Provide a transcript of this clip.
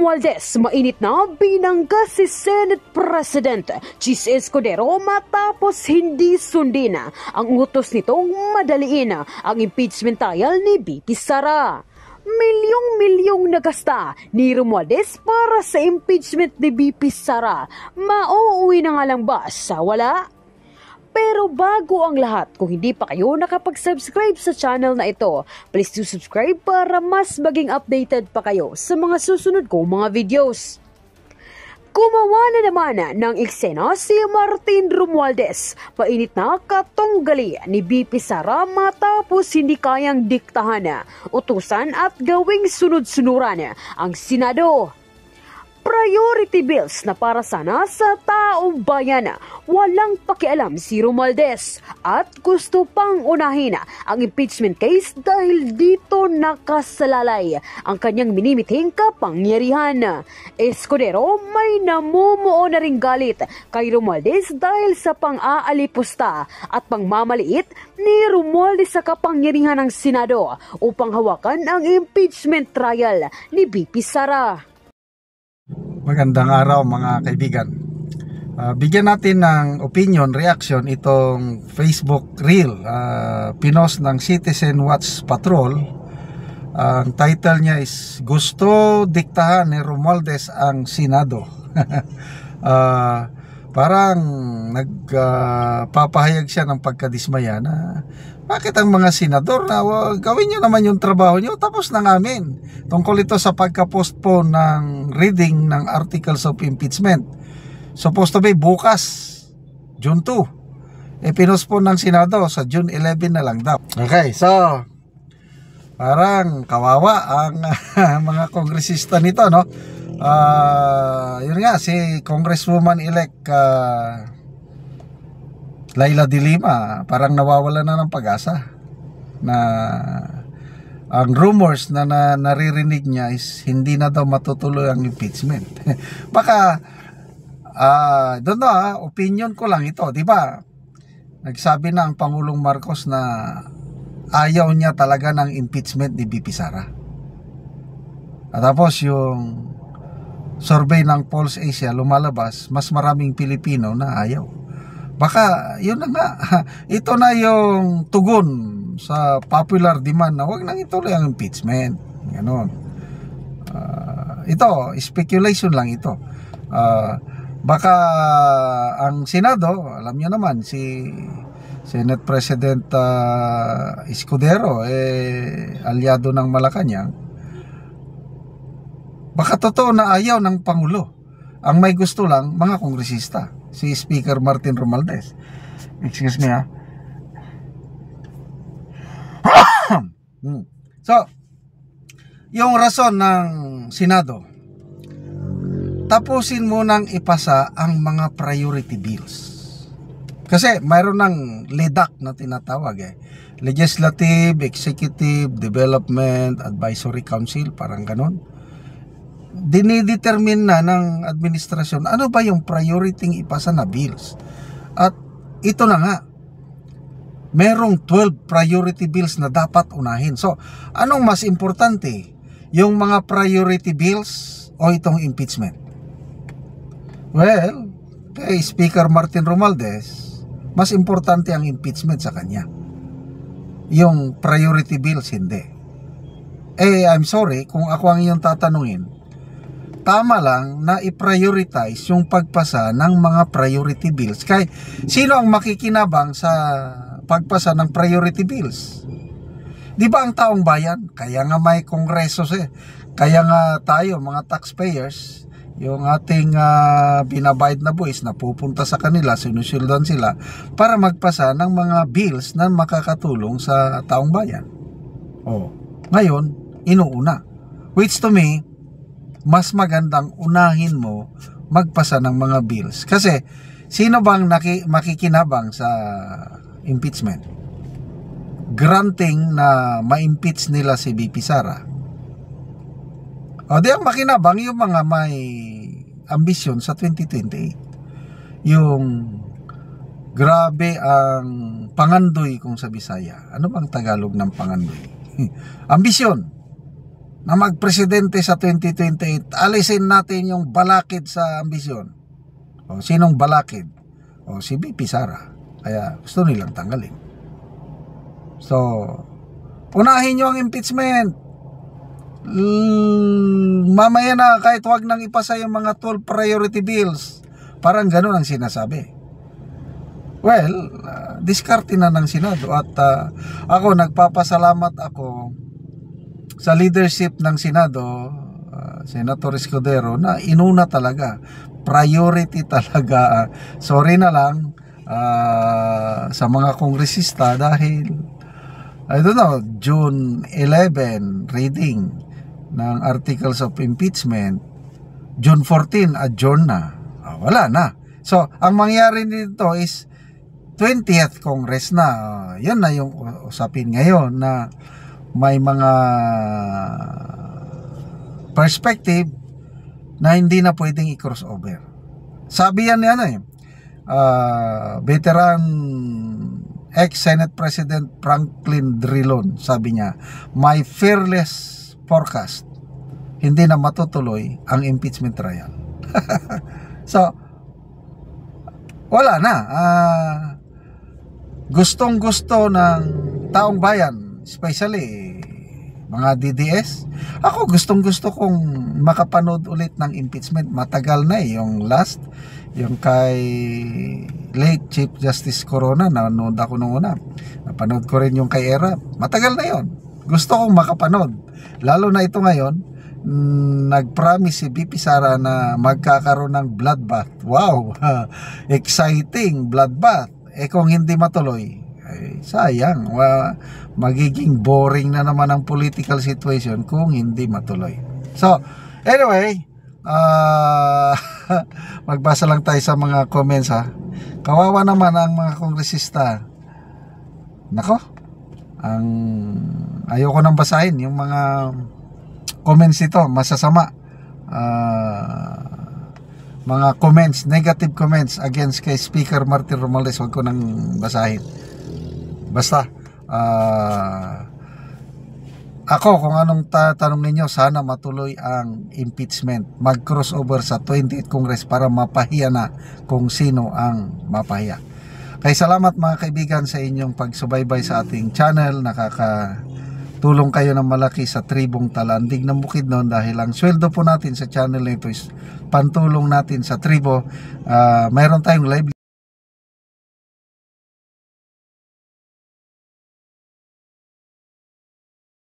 Romualdez, mainit na binangga si Senate President Chis Escudero matapos hindi sundin ang utos nitong madaliin ang impeachment trial ni BP Sara. Milyong-milyong nagasta ni Romualdez para sa impeachment ni BP Sara. Mauuwi na nga lang ba sa wala? Pero bago ang lahat, kung hindi pa kayo nakapag-subscribe sa channel na ito, please do subscribe para mas maging updated pa kayo sa mga susunod kong mga videos. Gumawa na naman ng eksena si Martin Romualdez. Mainit na katunggali ni BP Sara matapos hindi kayang diktahan, utusan at gawing sunod-sunuran ang Senado. Priority bills na para sana sa taong bayan. Walang pakialam si Romualdez at gusto pang unahin ang impeachment case dahil dito nakasalalay ang kanyang minimithing kapangyarihan. Escudero may namumuo na ring galit kay Romualdez dahil sa pang-aalipusta at pangmamaliit ni Romualdez sa kapangyarihan ng Senado upang hawakan ang impeachment trial ni BP Sara. Magandang araw mga kaibigan. Bigyan natin ng opinion, reaction itong Facebook Reel pinost ng Citizen Watch Patrol. Ang title niya is "Gusto diktahan ni Romualdez ang Senado." Parang nagpapahayag siya ng pagkadismaya na bakit ang mga senador na gawin nyo naman yung trabaho nyo, tapos na namin. Tungkol ito sa pagka-postpone ng reading ng Articles of Impeachment. Supposed to be bukas, June 2. Pinospone ng Senado sa June 11 na lang daw. Okay, so parang kawawa ang mga kongresista nito, no? Yun nga, si Congresswoman-elect Laila de Lima parang nawawala na ng pag-asa na ang rumors na naririnig niya is hindi na daw matutuloy ang impeachment. Baka don't know, opinion ko lang ito, di ba? Nagsabi na ang Pangulong Marcos na ayaw niya talaga ng impeachment ni BP Sara. At tapos yung survey ng Pulse Asia lumalabas, mas maraming Pilipino na ayaw. Baka yun na nga, ito na yung tugon sa popular demand na wag nang ituloy ang impeachment. Ganon. Ito, speculation lang ito. Baka ang Senado, alam niyo naman, si Senate President Escudero, aliado ng Malacanang. Baka totoo na ayaw ng Pangulo. Ang may gusto lang, mga kongresista. Si Speaker Martin Romualdez. Excuse me, So, yung rason ng Senado, tapusin mo nang ipasa ang mga priority bills. Kasi mayroon ng LEDAC na tinatawag Legislative, Executive, Development, Advisory Council, parang ganon. Dinidetermine na ng administrasyon ano ba yung priority ipasa na bills. At ito na nga, merong 12 priority bills na dapat unahin. So, anong mas importante? Yung mga priority bills o itong impeachment? Well, kay Speaker Martin Romualdez, mas importante ang impeachment sa kanya. Yung priority bills, hindi. I'm sorry, kung ako ang iyong tatanungin, tama lang na i-prioritize yung pagpasa ng mga priority bills. Kaya sino ang makikinabang sa pagpasa ng priority bills? Di ba ang taong bayan? Kaya nga may kongreso kaya nga tayo mga taxpayers, yung ating binabayad na buwis na pupunta sa kanila, sinusuldan sila para magpasa ng mga bills na makakatulong sa taong bayan. Ngayon, inuuna. Which to me, mas magandang unahin mo magpasa ng mga bills. Kasi, sino bang makikinabang sa impeachment? Granting na ma-impeach nila si BP Sara. Di ang makinabang yung mga may ambisyon sa 2028. Yung grabe ang pangandoy kung sa Bisaya. Ano bang Tagalog ng pangandoy? Ambisyon. na magpresidente sa 2028, alisin natin yung balakid sa ambisyon. O sinong balakid? O si VP Sara. Kaya gusto nilang tanggalin. So, unahin nyo ang impeachment. Mamaya na, kahit wag nang ipasa yung mga 12 priority bills. Parang ganun ang sinasabi. Well, diskarte na ng Senado. At ako, nagpapasalamat ako sa leadership ng Senado, Senator Escudero, na inuna talaga, priority talaga. Sorry na lang sa mga kongresista dahil I don't know, June 11 reading ng articles of impeachment, June 14 adjourn na. Wala na. So ang mangyari dito is 20th Congress na. Yan na yung usapin ngayon, na may mga perspective na hindi na pwedeng i-crossover. Sabi yan veteran ex-Senate President Franklin Drilon, sabi niya, my fearless forecast, hindi na matutuloy ang impeachment trial. So, wala na. Gustong-gusto ng taong bayan, especially mga DDS. Ako gustong-gusto kong makapanood ulit ng impeachment. Matagal na yung last, yung kay late Chief Justice Corona, nanood ako nung una. Napanood ko rin yung kay Era. Matagal na yon. Gusto kong makapanood. Lalo na ito ngayon, nag-promise si VP Sara na magkakaroon ng bloodbath. Wow! Exciting bloodbath. Kung hindi matuloy, sayang. Magiging boring na naman ang political situation kung hindi matuloy. So, anyway, magbasa lang tayo sa mga comments ha. Kawawa naman ang mga kongresista. Nako, ayoko nang basahin yung mga comments ito, masasama. Mga comments, negative comments against kay Speaker Martin Romualdez, wag ko nang basahin. Basta ako, kung anong tatanong ninyo, sana matuloy ang impeachment, mag-crossover sa 20th Congress para mapahiya na kung sino ang mapahiya. Kaya salamat mga kaibigan sa inyong pagsubaybay sa ating channel. Nakakatulong kayo ng malaki sa tribong Talandig ng Bukidnon, dahil ang sweldo po natin sa channel na ito is pantulong natin sa tribo. Mayroon tayong live